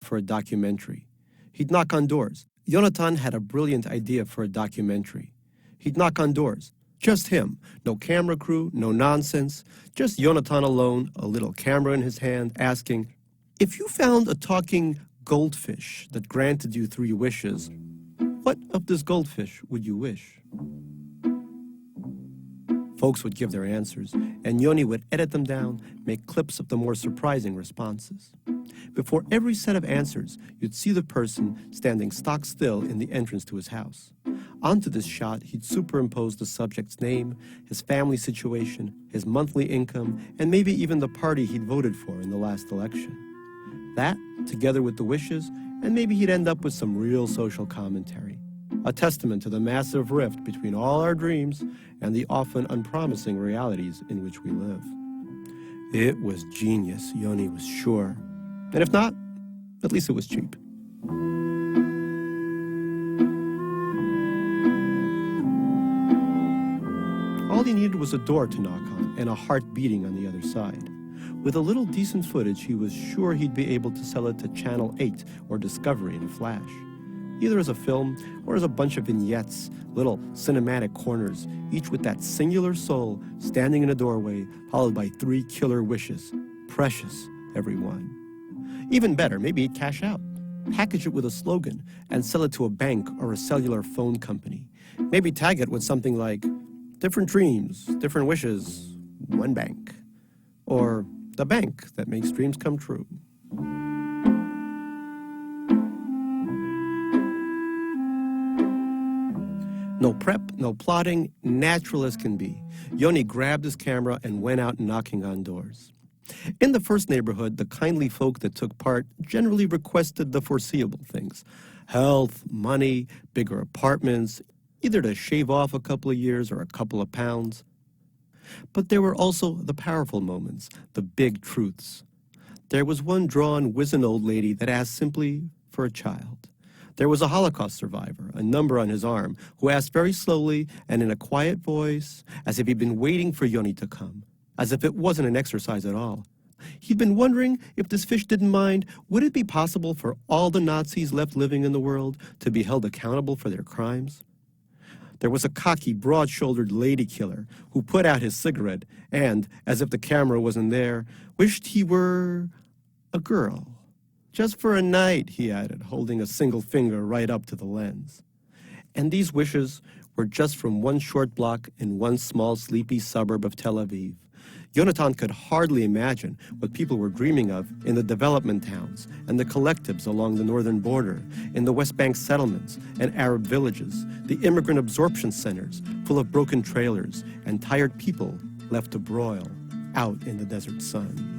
for a documentary. He'd knock on doors. Yonatan had a brilliant idea for a documentary. He'd knock on doors. Just him. No camera crew, no nonsense. Just Yonatan alone, a little camera in his hand, asking, "If you found a talking goldfish that granted you 3 wishes, what of this goldfish would you wish?" Folks would give their answers, and Yoni would edit them down, make clips of the more surprising responses. Before every set of answers, you'd see the person standing stock still in the entrance to his house. Onto this shot, he'd superimpose the subject's name, his family situation, his monthly income, and maybe even the party he'd voted for in the last election. That, together with the wishes, and maybe he'd end up with some real social commentary. A testament to the massive rift between all our dreams and the often unpromising realities in which we live. It was genius, Yoni was sure. And if not, at least it was cheap. All he needed was a door to knock on and a heart beating on the other side. With a little decent footage, he was sure he'd be able to sell it to Channel 8 or Discovery in a flash. Either as a film or as a bunch of vignettes, little cinematic corners, each with that singular soul standing in a doorway, followed by 3 killer wishes. Precious, every one. Even better, maybe he'd cash out. Package it with a slogan and sell it to a bank or a cellular phone company. Maybe tag it with something like, "Different dreams, different wishes, one bank." Or, "The bank that makes dreams come true." No prep, no plotting, natural as can be. Yoni grabbed his camera and went out knocking on doors. In the first neighborhood, the kindly folk that took part generally requested the foreseeable things: health, money, bigger apartments, either to shave off a couple of years or a couple of pounds. But there were also the powerful moments, the big truths. There was one drawn, wizened old lady that asked simply for a child. There was a Holocaust survivor, a number on his arm, who asked very slowly and in a quiet voice, as if he'd been waiting for Yoni to come, as if it wasn't an exercise at all. He'd been wondering if this fish didn't mind, would it be possible for all the Nazis left living in the world to be held accountable for their crimes? There was a cocky, broad-shouldered lady killer who put out his cigarette and, as if the camera wasn't there, wished he were a girl. Just for a night, he added, holding a single finger right up to the lens. And these wishes were just from one short block in one small, sleepy suburb of Tel Aviv. Yonatan could hardly imagine what people were dreaming of in the development towns and the collectives along the northern border, in the West Bank settlements and Arab villages, the immigrant absorption centers full of broken trailers and tired people left to broil out in the desert sun.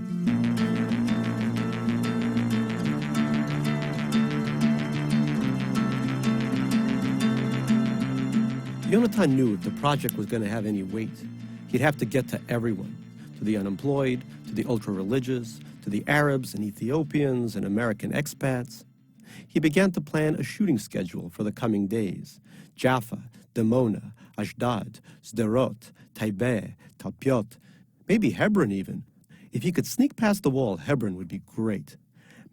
Yonatan knew if the project was going to have any weight, he'd have to get to everyone, to the unemployed, to the ultra-religious, to the Arabs and Ethiopians and American expats. He began to plan a shooting schedule for the coming days. Jaffa, Dimona, Ashdod, Sderot, Taibeh, Talpiot, maybe Hebron even. If he could sneak past the wall, Hebron would be great.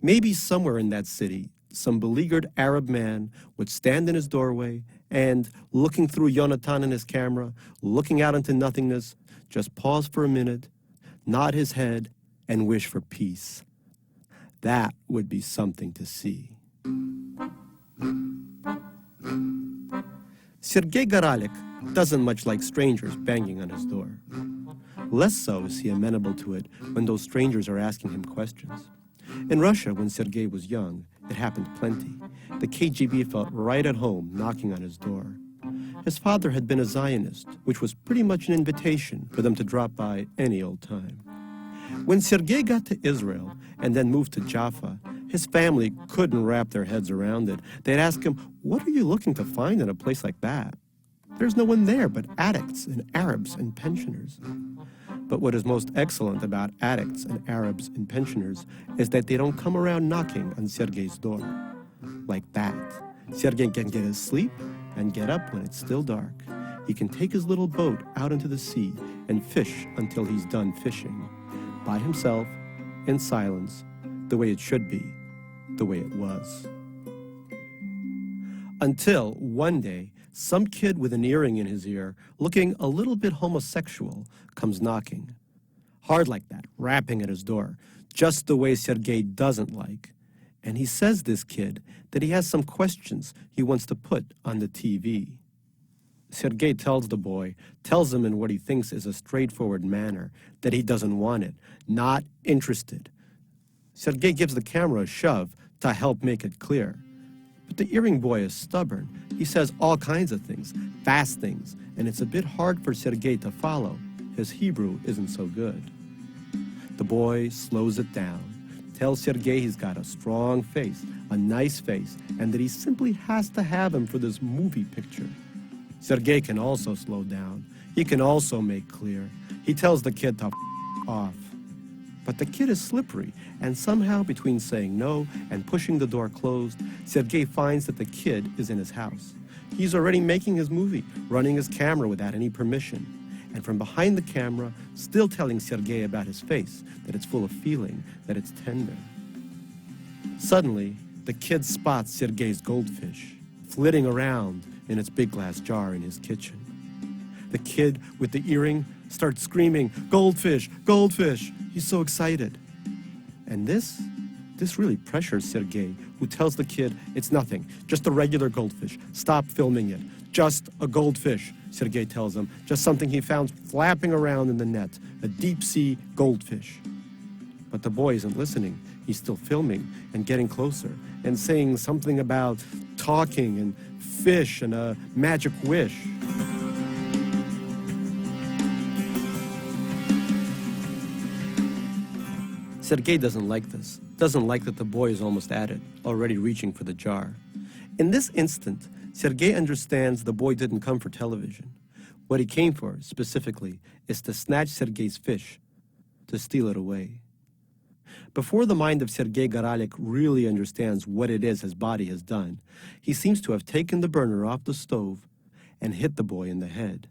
Maybe somewhere in that city, some beleaguered Arab man would stand in his doorway and, looking through Yonatan and his camera, looking out into nothingness, just pause for a minute, nod his head, and wish for peace. That would be something to see. Sergei Garalik doesn't much like strangers banging on his door. Less so is he amenable to it when those strangers are asking him questions. In Russia, when Sergei was young, it happened plenty. The KGB felt right at home knocking on his door. His father had been a Zionist, which was pretty much an invitation for them to drop by any old time. When Sergei got to Israel and then moved to Jaffa, his family couldn't wrap their heads around it. They'd ask him, "What are you looking to find in a place like that? There's no one there but addicts and Arabs and pensioners." But what is most excellent about addicts and Arabs and pensioners is that they don't come around knocking on Sergei's door. Like that. Sergei can get his sleep and get up when it's still dark. He can take his little boat out into the sea and fish until he's done fishing. By himself, in silence, the way it should be. the way it was. Until one day, some kid with an earring in his ear, looking a little bit homosexual, comes knocking. Hard like that, rapping at his door, just the way Sergei doesn't like. And he says, this kid, that he has some questions he wants to put on the TV. Sergei tells the boy, tells him in what he thinks is a straightforward manner, that he doesn't want it, not interested. Sergei gives the camera a shove to help make it clear. But the earring boy is stubborn. He says all kinds of things, fast things, and it's a bit hard for Sergei to follow. His Hebrew isn't so good. The boy slows it down, tells Sergei he's got a strong face, a nice face, and that he simply has to have him for this movie picture. Sergei can also slow down. He can also make clear. He tells the kid to off. But the kid is slippery, and somehow between saying no and pushing the door closed, Sergei finds that the kid is in his house. He's already making his movie, running his camera without any permission. And from behind the camera, still telling Sergei about his face, that it's full of feeling, that it's tender. Suddenly, the kid spots Sergei's goldfish, flitting around in its big glass jar in his kitchen. The kid with the earring starts screaming, "Goldfish! Goldfish!" He's so excited. And this really pressures Sergei, who tells the kid it's nothing, just a regular goldfish. Stop filming it. Just a goldfish, Sergei tells him. Just something he found flapping around in the net, a deep-sea goldfish. But the boy isn't listening. He's still filming and getting closer and saying something about talking and fish and a magic wish. Sergei doesn't like this, doesn't like that the boy is almost at it, already reaching for the jar. In this instant, Sergei understands the boy didn't come for television. What he came for, specifically, is to snatch Sergei's fish, to steal it away. Before the mind of Sergei Goralik really understands what it is his body has done, he seems to have taken the burner off the stove and hit the boy in the head.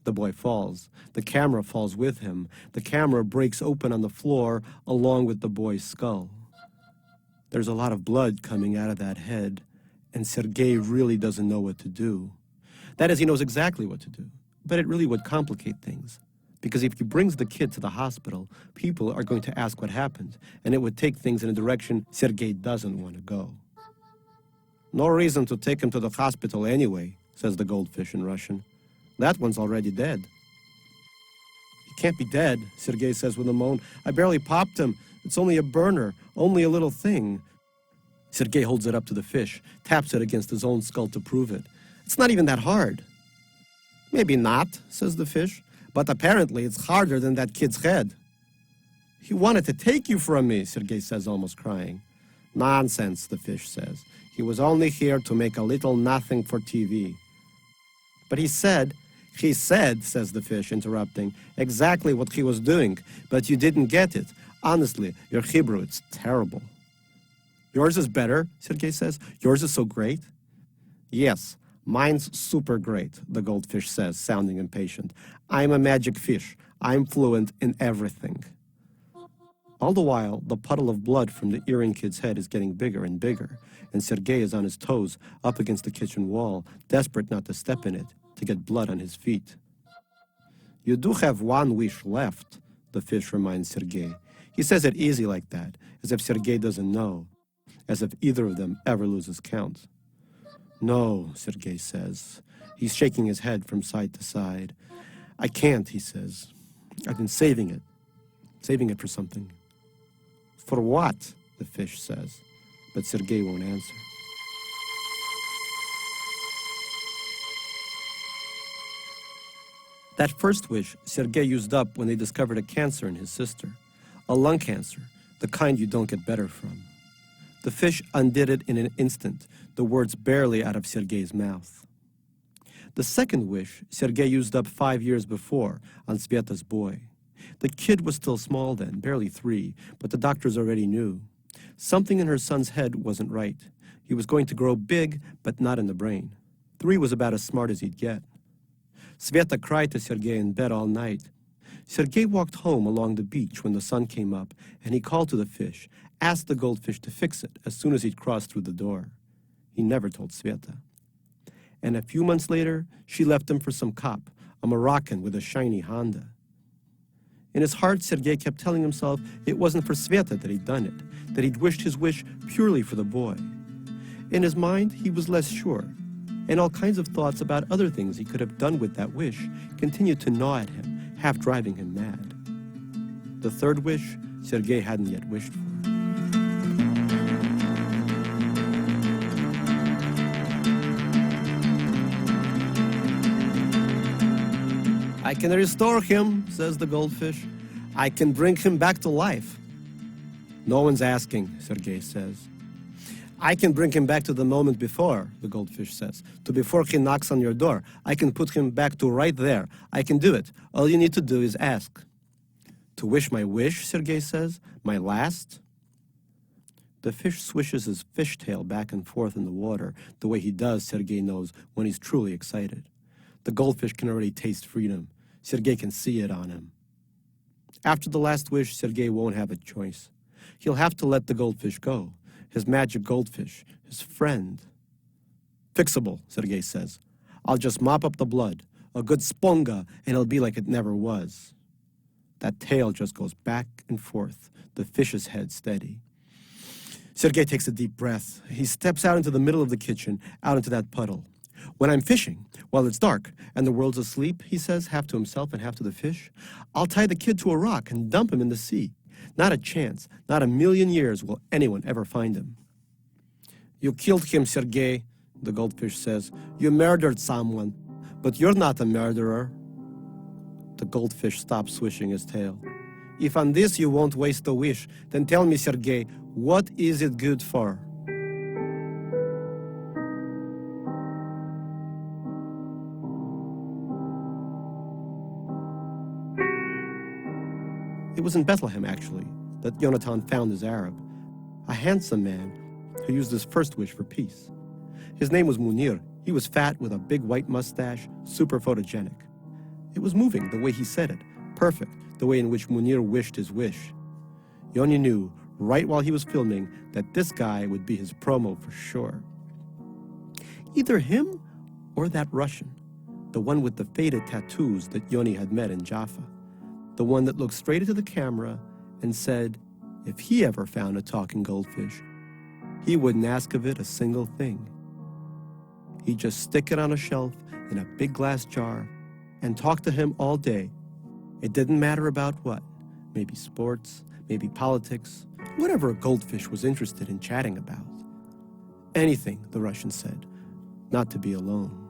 The boy falls. The camera falls with him. The camera breaks open on the floor along with the boy's skull. There's a lot of blood coming out of that head, and Sergei really doesn't know what to do. That is, he knows exactly what to do, but it really would complicate things. Because if he brings the kid to the hospital, people are going to ask what happened, and it would take things in a direction Sergei doesn't want to go. "No reason to take him to the hospital anyway," says the goldfish in Russian. "That one's already dead." "He can't be dead," Sergei says with a moan. "I barely popped him. It's only a burner, only a little thing." Sergei holds it up to the fish, taps it against his own skull to prove it. "It's not even that hard." "Maybe not," says the fish, "but apparently it's harder than that kid's head." "He wanted to take you from me," Sergei says, almost crying. "Nonsense," the fish says. "He was only here to make a little nothing for TV." "But he said," says the fish, interrupting, "exactly what he was doing, but you didn't get it. Honestly, your Hebrew, it's terrible." "Yours is better," Sergei says. "Yours is so great." "Yes, mine's super great," the goldfish says, sounding impatient. "I'm a magic fish. I'm fluent in everything." All the while, the puddle of blood from the earring kid's head is getting bigger and bigger, and Sergei is on his toes, up against the kitchen wall, desperate not to step in it, to get blood on his feet. "You do have one wish left," the fish reminds Sergei. He says it easy like that, as if Sergei doesn't know, as if either of them ever loses count. "No," Sergei says. He's shaking his head from side to side. "I can't," he says. "I've been saving it for something." "For what?" the fish says, but Sergei won't answer. That first wish Sergei used up when they discovered a cancer in his sister, a lung cancer, the kind you don't get better from. The fish undid it in an instant, the words barely out of Sergei's mouth. The second wish Sergei used up 5 years before on Sveta's boy. The kid was still small then, barely 3, but the doctors already knew. Something in her son's head wasn't right. He was going to grow big, but not in the brain. 3 was about as smart as he'd get. Sveta cried to Sergei in bed all night. Sergei walked home along the beach when the sun came up, and he called to the fish, asked the goldfish to fix it as soon as he'd crossed through the door. He never told Sveta. And a few months later, she left him for some cop, a Moroccan with a shiny Honda. In his heart, Sergei kept telling himself it wasn't for Sveta that he'd done it, that he'd wished his wish purely for the boy. In his mind, he was less sure, and all kinds of thoughts about other things he could have done with that wish continued to gnaw at him, half driving him mad. The third wish, Sergei hadn't yet wished for. I can restore him, says the goldfish. I can bring him back to life. No one's asking, Sergei says. I can bring him back to the moment before, the goldfish says, to before he knocks on your door. I can put him back to right there. I can do it. All you need to do is ask. To wish my wish, Sergei says, my last? The fish swishes his fishtail back and forth in the water, the way he does, Sergei knows, when he's truly excited. The goldfish can already taste freedom. Sergei can see it on him. After the last wish, Sergei won't have a choice. He'll have to let the goldfish go. His magic goldfish, his friend. Fixable, Sergei says. I'll just mop up the blood, a good sponga, and it'll be like it never was. That tail just goes back and forth, the fish's head steady. Sergei takes a deep breath. He steps out into the middle of the kitchen, out into that puddle. When I'm fishing, while it's dark and the world's asleep, he says, half to himself and half to the fish, I'll tie the kid to a rock and dump him in the sea. Not a chance, not a million years will anyone ever find him. You killed him, Sergei, the goldfish says. You murdered someone, but you're not a murderer. The goldfish stops swishing his tail. If on this you won't waste a wish, then tell me, Sergei, what is it good for? It was in Bethlehem, actually, that Yonatan found his Arab, a handsome man who used his first wish for peace. His name was Munir. He was fat with a big white mustache, super photogenic. It was moving the way he said it, perfect, the way in which Munir wished his wish. Yoni knew, right while he was filming, that this guy would be his promo for sure. Either him or that Russian, the one with the faded tattoos that Yoni had met in Jaffa. The one that looked straight into the camera and said, if he ever found a talking goldfish, he wouldn't ask of it a single thing. He'd just stick it on a shelf in a big glass jar and talk to him all day. It didn't matter about what, maybe sports, maybe politics, whatever a goldfish was interested in chatting about. Anything, the Russian said, not to be alone.